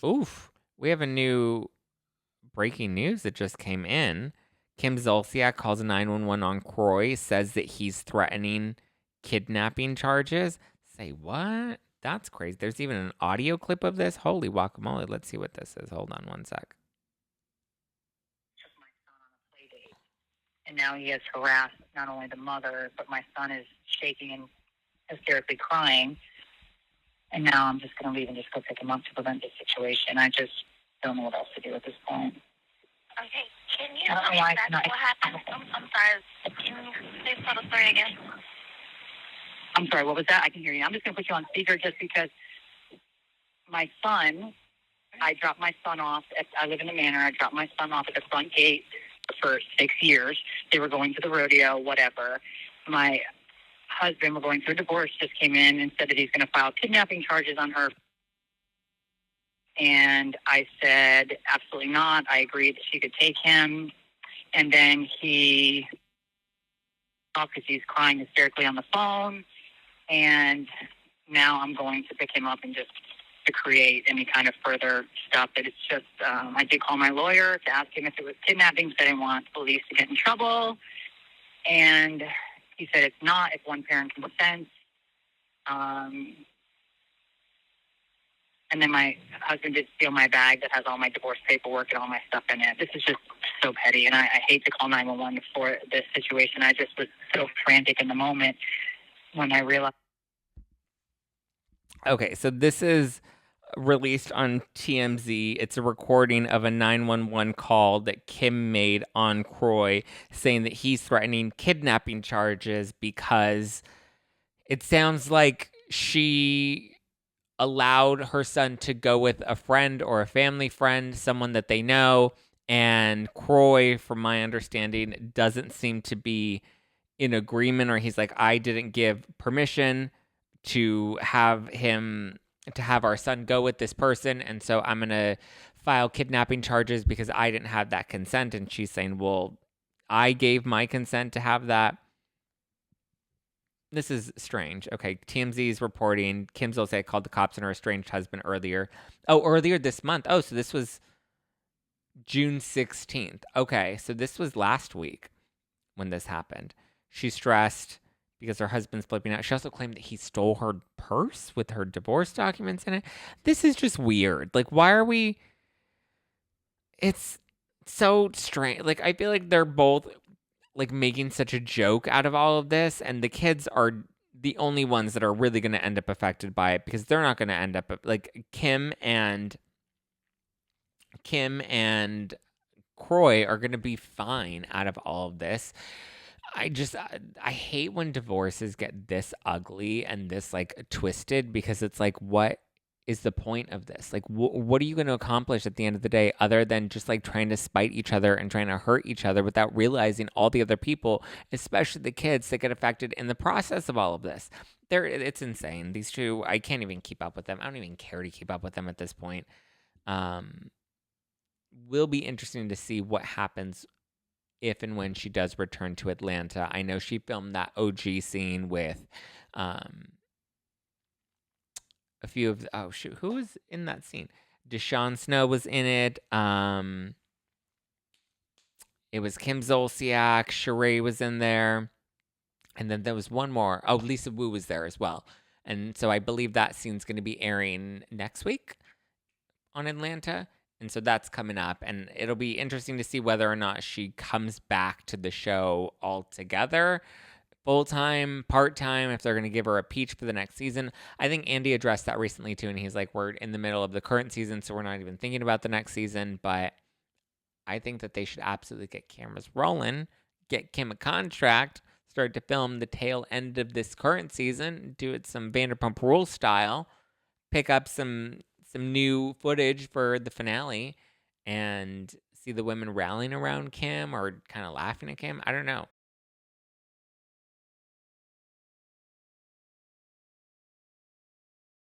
Oof. We have a new breaking news that just came in. Kim Zolciak calls 911 on Kroy, says that he's threatening kidnapping charges. Say what? That's crazy. There's even an audio clip of this. Holy guacamole. Let's see what this is. Hold on one sec. Took my son on a play date, and now he has harassed not only the mother, but my son is shaking and hysterically crying. And now I'm just going to leave and just go pick him up to prevent this situation. I just don't know what else to do at this point. Okay, can you tell me exactly what happened? I'm sorry. Can you please tell the story again? I'm sorry, what was that? I can hear you. I'm just going to put you on speaker just because my son, I dropped my son off. I live in the manor. I dropped my son off at the front gate for 6 years. They were going to the rodeo, whatever. My husband, we're going through a divorce, just came in and said that he's going to file kidnapping charges on her. And I said, absolutely not. I agreed that she could take him. And then he, because he's crying hysterically on the phone. And now I'm going to pick him up and just to create any kind of further stuff. That it's just, I did call my lawyer to ask him if it was kidnapping, because I didn't want police to get in trouble. And he said it's not if one parent consents. And then my husband did steal my bag that has all my divorce paperwork and all my stuff in it. This is just so petty, and I hate to call 911 for this situation. I just was so frantic in the moment when I realized. Okay, so this is released on TMZ. It's a recording of a 911 call that Kim made on Kroy, saying that he's threatening kidnapping charges because it sounds like she allowed her son to go with a friend or a family friend, someone that they know, and Kroy, from my understanding, doesn't seem to be in agreement, or he's like, I didn't give permission to have our son go with this person, and so I'm gonna file kidnapping charges because I didn't have that consent. And she's saying, well, I gave my consent to have that. This is strange. Okay, TMZ is reporting Kim Zolciak called the cops on her estranged husband earlier this month. Oh, so this was June 16th. Okay, so this was last week when this happened. She's stressed because her husband's flipping out. She also claimed that he stole her purse with her divorce documents in it. This is just weird. Like, why are we... It's so strange. Like, I feel like they're both like making such a joke out of all of this, and the kids are the only ones that are really going to end up affected by it, because they're not going to end up like Kim and Kroy are going to be fine out of all of this. I hate when divorces get this ugly and this like twisted, because it's like, what is the point of this? Like, what are you going to accomplish at the end of the day, other than just like trying to spite each other and trying to hurt each other without realizing all the other people, especially the kids that get affected in the process of all of this? It's insane. These two, I can't even keep up with them. I don't even care to keep up with them at this point. Will be interesting to see what happens if and when she does return to Atlanta. I know she filmed that OG scene with a few of who was in that scene? Deshaun Snow was in it. It was Kim Zolciak, Sheree was in there, and then there was one more. Oh, Lisa Wu was there as well. And so I believe that scene's going to be airing next week on Atlanta. And so that's coming up, and it'll be interesting to see whether or not she comes back to the show altogether, full-time, part-time, if they're going to give her a peach for the next season. I think Andy addressed that recently too, and he's like, we're in the middle of the current season, so we're not even thinking about the next season. But I think that they should absolutely get cameras rolling, get Kim a contract, start to film the tail end of this current season, do it some Vanderpump Rules style, pick up some new footage for the finale, and see the women rallying around Kim or kind of laughing at Kim. I don't know.